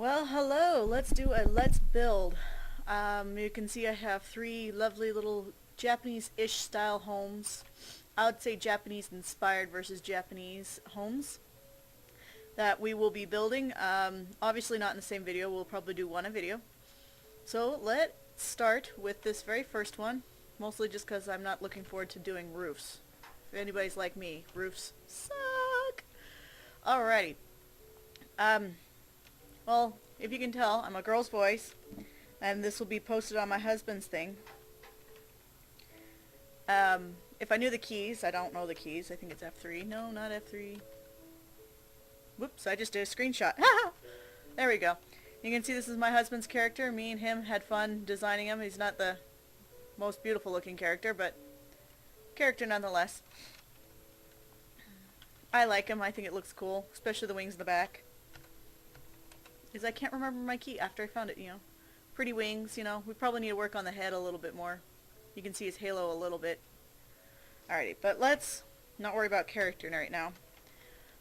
Well, hello. Let's do a let's build. You can see I have three lovely little Japanese-ish style homes. I would say Japanese-inspired versus Japanese homes that we will be building. Obviously not in the same video. We'll probably do one a video. So let's start with this very first one, mostly just because I'm not looking forward to doing roofs. If anybody's like me, roofs suck. Alrighty. Well, if you can tell, I'm a girl's voice, and this will be posted on my husband's thing. If I knew the keys, I don't know the keys. I think it's F3. No, not F3. Whoops, I just did a screenshot. There we go. You can see this is my husband's character. Me and him had fun designing him. He's not the most beautiful looking character, but character nonetheless. I like him. I think it looks cool, especially the wings in the back. Because I can't remember my key after I found it, you know. Pretty wings, you know. We probably need to work on the head a little bit more. You can see his halo a little bit. Alrighty, but let's not worry about character right now.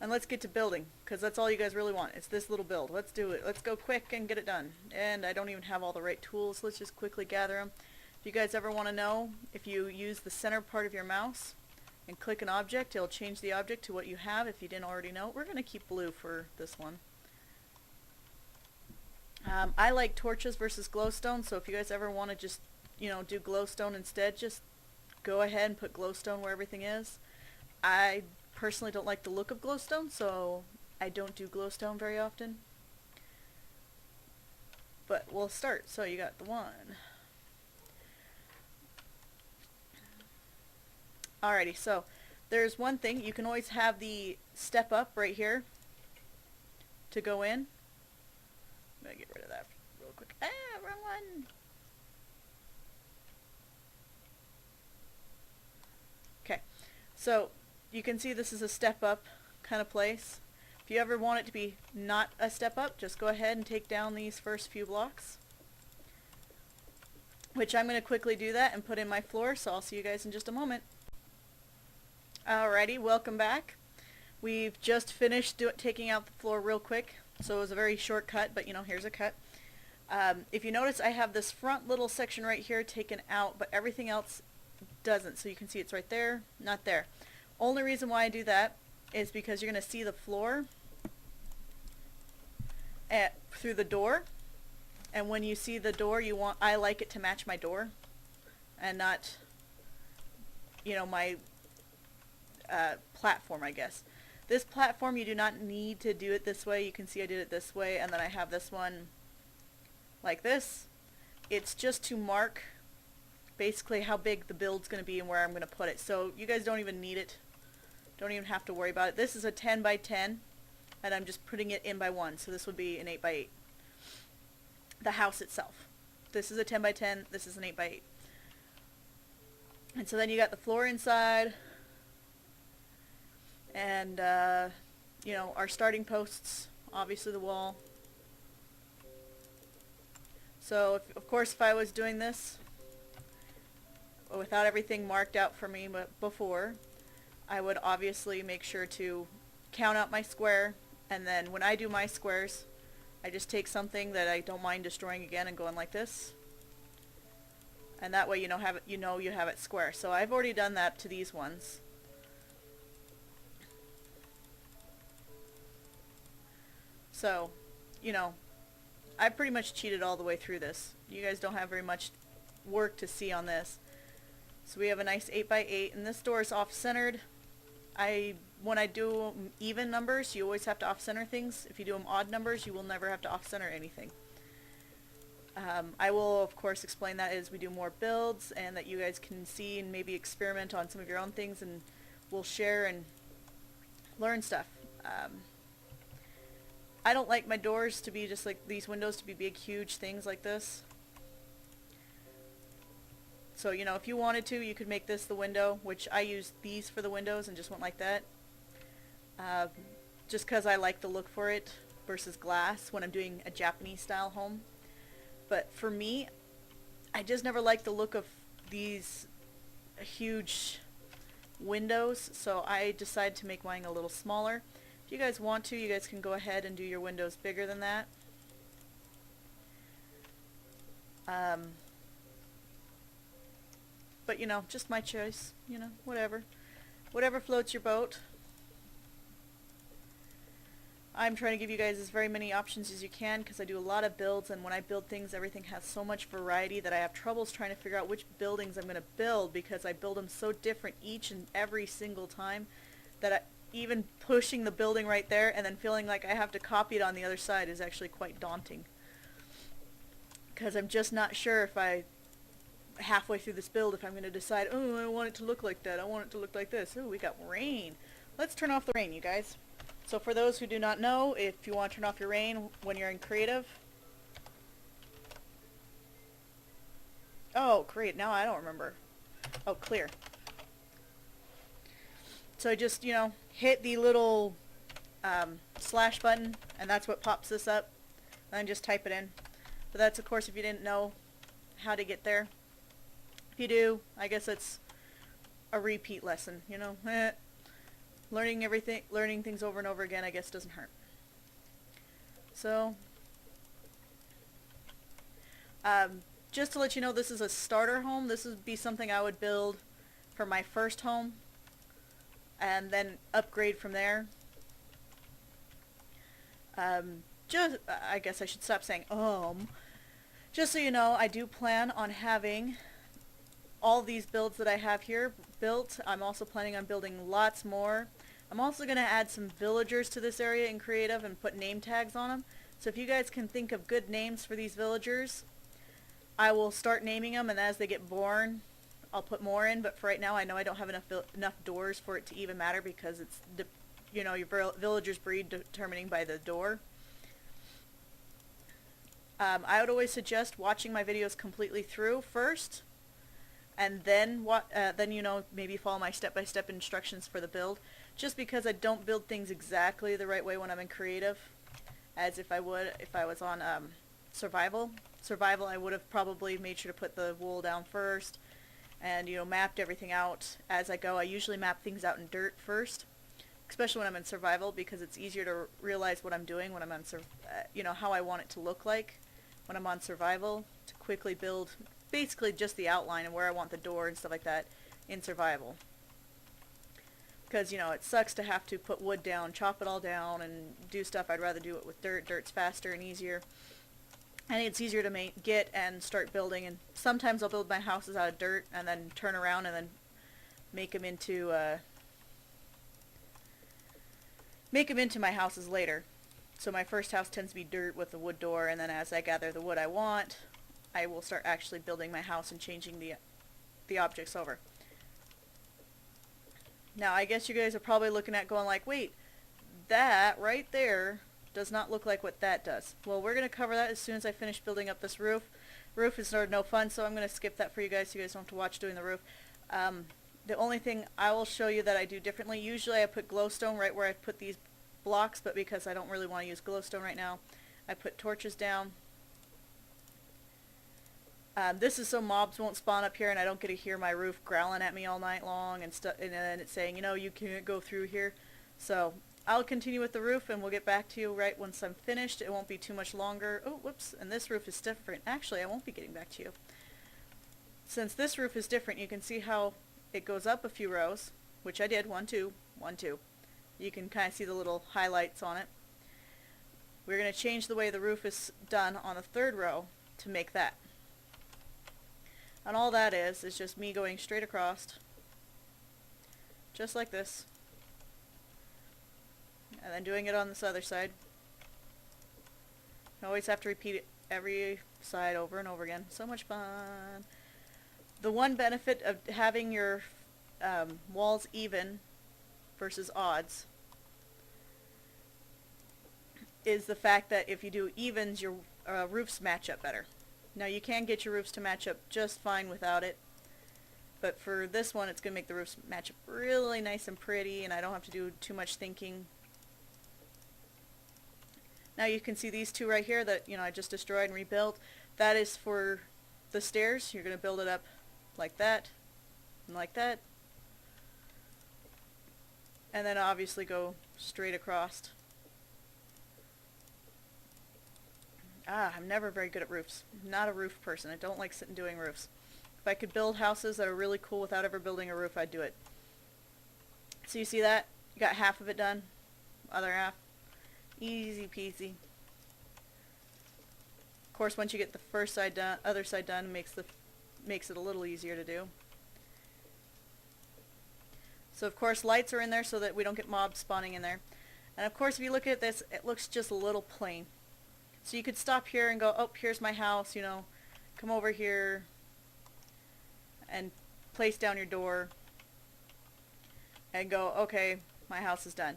And let's get to building, because that's all you guys really want. It's this little build. Let's do it. Let's go quick and get it done. And I don't even have all the right tools. Let's just quickly gather them. If you guys ever want to know, if you use the center part of your mouse and click an object, it'll change the object to what you have if you didn't already know. We're going to keep blue for this one. I like torches versus glowstone, so if you guys ever want to just, you know, do glowstone instead, just go ahead and put glowstone where everything is. I personally don't like the look of glowstone, so I don't do glowstone very often. But we'll start. So you got the one. Alrighty, so there's one thing. You can always have the step up right here to go in. I'm gonna get rid of that real quick. Ah, wrong one! Okay, so you can see this is a step up kind of place. If you ever want it to be not a step up, just go ahead and take down these first few blocks. Which I'm going to quickly do that and put in my floor, so I'll see you guys in just a moment. Alrighty, welcome back. We've just finished taking out the floor real quick. So it was a very short cut, but you know, here's a cut. If you notice, I have this front little section right here taken out, but everything else doesn't. So you can see it's right there, not there. Only reason why I do that is because you're going to see the floor through the door. And when you see the door, I like it to match my door and not, you know, my platform, I guess. This platform, you do not need to do it this way. You can see I did it this way, and then I have this one like this. It's just to mark basically how big the build's going to be and where I'm going to put it. So you guys don't even need it. Don't even have to worry about it. This is a 10 by 10, and I'm just putting it in by 1. So this would be an 8 by 8. The house itself. This is a 10 by 10. This is an 8 by 8. And so then you got the floor inside. And, you know, our starting posts, obviously the wall. So, of course, if I was doing this without everything marked out for me before, I would obviously make sure to count out my square, and then when I do my squares, I just take something that I don't mind destroying again and going like this. And that way you know you have it square. So I've already done that to these ones. So, you know, I pretty much cheated all the way through this. You guys don't have very much work to see on this. So we have a nice 8 by 8, and this door is off-centered. When I do even numbers, you always have to off-center things. If you do them odd numbers, you will never have to off-center anything. I will, of course, explain that as we do more builds, and that you guys can see and maybe experiment on some of your own things, and we'll share and learn stuff. I don't like my doors to be just like these windows to be big, huge things like this. So, you know, if you wanted to, you could make this the window, which I use these for the windows and just went like that. Just because I like the look for it versus glass when I'm doing a Japanese style home. But for me, I just never liked the look of these huge windows, so I decided to make mine a little smaller. If you guys want to, you guys can go ahead and do your windows bigger than that. Um, but, you know, just my choice. You know, whatever. Whatever floats your boat. I'm trying to give you guys as very many options as you can because I do a lot of builds, and when I build things, everything has so much variety that I have troubles trying to figure out which buildings I'm going to build because I build them so different each and every single time that even pushing the building right there and then feeling like I have to copy it on the other side is actually quite daunting. Because I'm just not sure if halfway through this build, if I'm going to decide, oh, I want it to look like that, I want it to look like this. Oh, we got rain. Let's turn off the rain, you guys. So for those who do not know, if you want to turn off your rain when you're in creative... Oh, great. Now I don't remember. Oh, clear. So I just, you know, hit the little slash button, and that's what pops this up. And then just type it in. But that's, of course, if you didn't know how to get there. If you do, I guess it's a repeat lesson, you know. Learning things over and over again, I guess, doesn't hurt. So, just to let you know, this is a starter home. This would be something I would build for my first home, and then upgrade from there. I guess I should stop saying just so you know, I do plan on having all these builds that I have here built. I'm also planning on building lots more. I'm also going to add some villagers to this area in creative and put name tags on them. So if you guys can think of good names for these villagers, I will start naming them, and as they get born, I'll put more in. But for right now, I know I don't have enough doors for it to even matter because it's, you know, your villagers breed determining by the door. I would always suggest watching my videos completely through first, and then you know, maybe follow my step-by-step instructions for the build, just because I don't build things exactly the right way when I'm in creative as if I would if I was on survival. I would have probably made sure to put the wool down first and, you know, mapped everything out as I go. I usually map things out in dirt first, especially when I'm in survival, because it's easier to realize what I'm doing when I'm on you know, how I want it to look like when I'm on survival, to quickly build basically just the outline and where I want the door and stuff like that in survival. Because, you know, it sucks to have to put wood down, chop it all down, and do stuff. I'd rather do it with dirt. Dirt's faster and easier. And it's easier to get and start building. And sometimes I'll build my houses out of dirt and then turn around and then make them into my houses later. So my first house tends to be dirt with a wood door, and then as I gather the wood I want, I will start actually building my house and changing the objects over. Now, I guess you guys are probably looking at going like, wait, that right there does not look like what that does. Well, we're going to cover that as soon as I finish building up this roof. Roof is no fun, so I'm going to skip that for you guys so you guys don't have to watch doing the roof. The only thing I will show you that I do differently, usually I put glowstone right where I put these blocks, but because I don't really want to use glowstone right now, I put torches down. This is so mobs won't spawn up here and I don't get to hear my roof growling at me all night long and then it's saying, you know, you can't go through here. So I'll continue with the roof and we'll get back to you right once I'm finished. It won't be too much longer. Oh, whoops, and this roof is different. Actually, I won't be getting back to you. Since this roof is different, you can see how it goes up a few rows, which I did, 1, 2, 1, 2. You can kind of see the little highlights on it. We're going to change the way the roof is done on the third row to make that. And all that is just me going straight across, just like this, and then doing it on this other side. You always have to repeat it every side over and over again. So much fun. The one benefit of having your walls even versus odds is the fact that if you do evens, your roofs match up better. Now, you can get your roofs to match up just fine without it, but for this one, it's going to make the roofs match up really nice and pretty, and I don't have to do too much thinking. Now, you can see these two right here that, you know, I just destroyed and rebuilt. That is for the stairs. You're going to build it up like that, and like that, and then obviously go straight across. I'm never very good at roofs. I'm not a roof person. I don't like sitting doing roofs. If I could build houses that are really cool without ever building a roof, I'd do it. So you see that? You got half of it done. Other half. Easy peasy. Of course, once you get the first side done, other side done, makes it a little easier to do. So of course lights are in there so that we don't get mobs spawning in there. And of course if you look at this, it looks just a little plain. So you could stop here and go, oh, here's my house, you know, come over here and place down your door and go, okay, my house is done.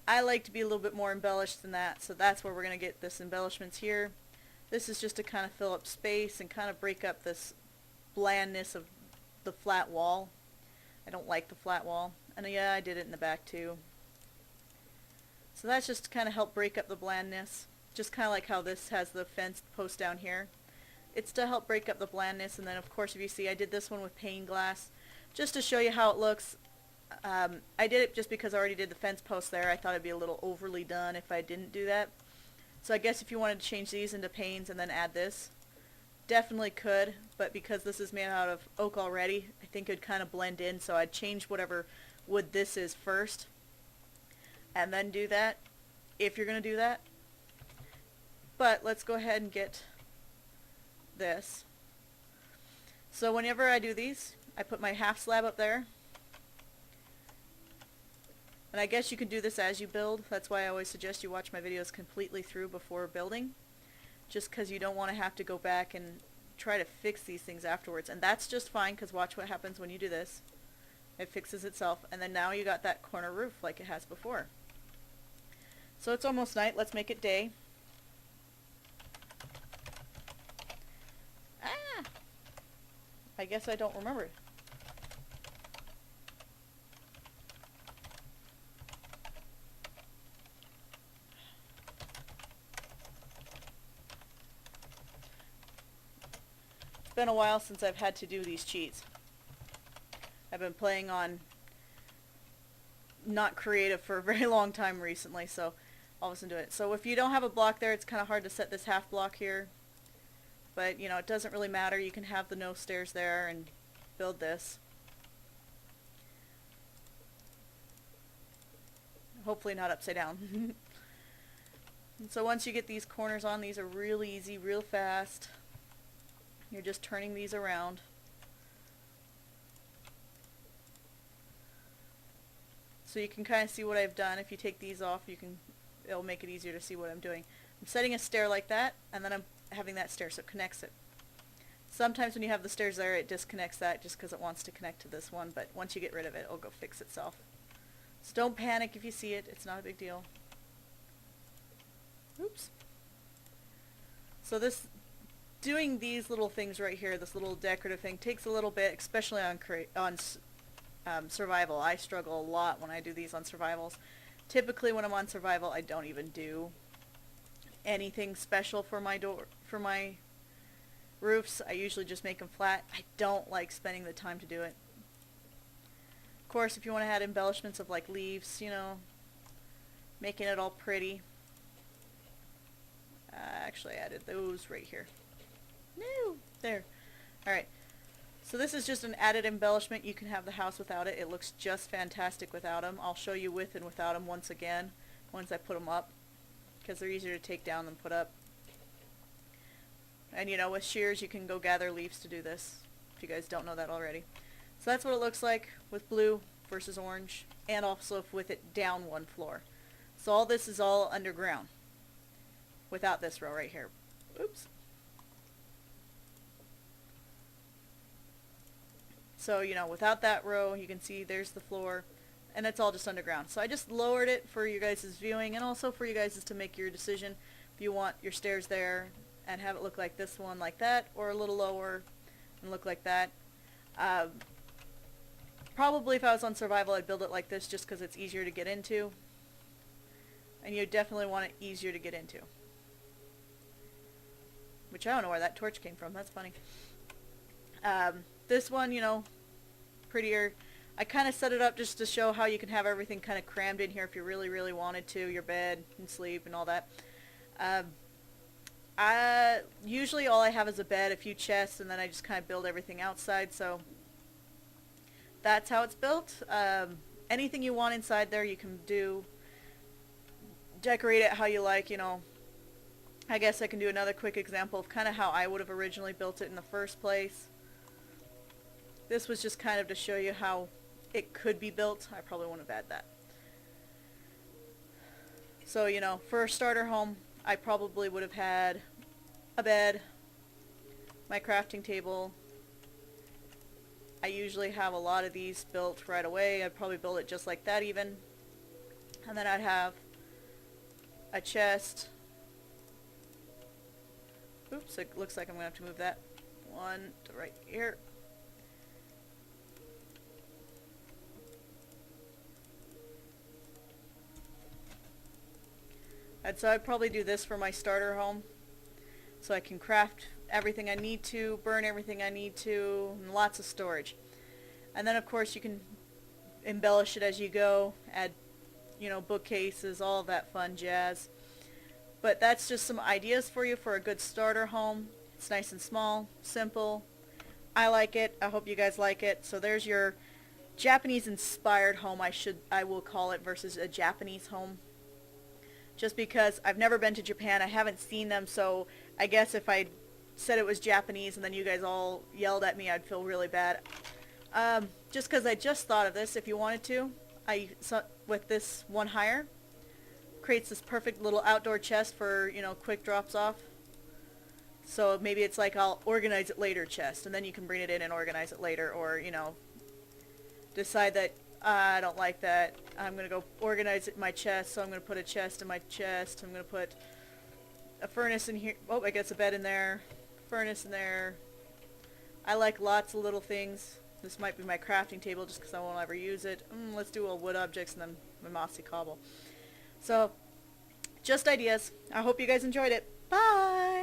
I like to be a little bit more embellished than that, so that's where we're going to get this embellishments here. This is just to kind of fill up space and kind of break up this blandness of the flat wall. I don't like the flat wall. And yeah, I did it in the back too. So that's just to kind of help break up the blandness. Just kind of like how this has the fence post down here. It's to help break up the blandness. And then of course if you see, I did this one with pane glass just to show you how it looks. I did it just because I already did the fence post there. I thought it'd be a little overly done if I didn't do that. So I guess if you wanted to change these into panes and then add this, definitely could, but because this is made out of oak already, I think it would kind of blend in, so I'd change whatever wood this is first and then do that, if you're going to do that. But let's go ahead and get this. So whenever I do these, I put my half slab up there. And I guess you can do this as you build. That's why I always suggest you watch my videos completely through before building. Just because you don't want to have to go back and try to fix these things afterwards. And that's just fine, because watch what happens when you do this. It fixes itself. And then now you got that corner roof like it has before. So it's almost night. Let's make it day. Ah! I guess I don't remember. It's been a while since I've had to do these cheats. I've been playing on not creative for a very long time recently, so I'll listen to it. So if you don't have a block there, it's kind of hard to set this half block here. But, you know, it doesn't really matter. You can have the no stairs there and build this. Hopefully not upside down. And so once you get these corners on, these are real easy, real fast. You're just turning these around. So you can kind of see what I've done. If you take these off, it'll make it easier to see what I'm doing. I'm setting a stair like that, and then I'm having that stair, so it connects it. Sometimes when you have the stairs there, it disconnects that just because it wants to connect to this one, but once you get rid of it, it'll go fix itself. So don't panic if you see it. It's not a big deal. Oops. So doing these little things right here, this little decorative thing, takes a little bit, especially on survival. I struggle a lot when I do these on survivals. Typically when I'm on survival, I don't even do anything special for my roofs. I usually just make them flat. I don't like spending the time to do it. Of course, if you want to add embellishments of like leaves, you know, making it all pretty. Actually, I added those right here. No, there. Alright. So this is just an added embellishment. You can have the house without it. It looks just fantastic without them. I'll show you with and without them once again, once I put them up, because they're easier to take down than put up. And you know, with shears you can go gather leaves to do this, if you guys don't know that already. So that's what it looks like with blue versus orange, and also with it down one floor. So all this is all underground, without this row right here. Oops. So, you know, without that row, you can see there's the floor, and it's all just underground. So I just lowered it for you guys' viewing, and also for you guys to make your decision if you want your stairs there and have it look like this one like that, or a little lower and look like that. Probably if I was on survival, I'd build it like this just because it's easier to get into. And you definitely want it easier to get into. Which I don't know where that torch came from. That's funny. This one, you know, prettier. I kind of set it up just to show how you can have everything kind of crammed in here if you really, really wanted to. Your bed and sleep and all that. Usually all I have is a bed, a few chests, and then I just kind of build everything outside, so that's how it's built. Anything you want inside there you can do. Decorate it how you like, you know. I guess I can do another quick example of kind of how I would have originally built it in the first place. This was just kind of to show you how it could be built. I probably wouldn't have had that. So, you know, for a starter home, I probably would have had a bed, my crafting table. I usually have a lot of these built right away. I'd probably build it just like that even. And then I'd have a chest. Oops, it looks like I'm going to have to move that one to right here. And so I'd probably do this for my starter home. So I can craft everything I need to, burn everything I need to, and lots of storage. And then of course you can embellish it as you go, add, you know, bookcases, all of that fun jazz. But that's just some ideas for you for a good starter home. It's nice and small, simple. I like it. I hope you guys like it. So there's your Japanese inspired home, I will call it, versus a Japanese home. Just because I've never been to Japan, I haven't seen them, so I guess if I said it was Japanese and then you guys all yelled at me, I'd feel really bad. Just because I just thought of this, if you wanted to, with this one hire, creates this perfect little outdoor chest for, you know, quick drops off. So maybe it's like I'll organize it later chest, and then you can bring it in and organize it later, or, you know, decide that I don't like that. I'm going to go organize it in my chest, so I'm going to put a chest in my chest. I'm going to put a furnace in here. Oh, I guess a bed in there. Furnace in there. I like lots of little things. This might be my crafting table just because I won't ever use it. Let's do all wood objects and then my mossy cobble. So, just ideas. I hope you guys enjoyed it. Bye!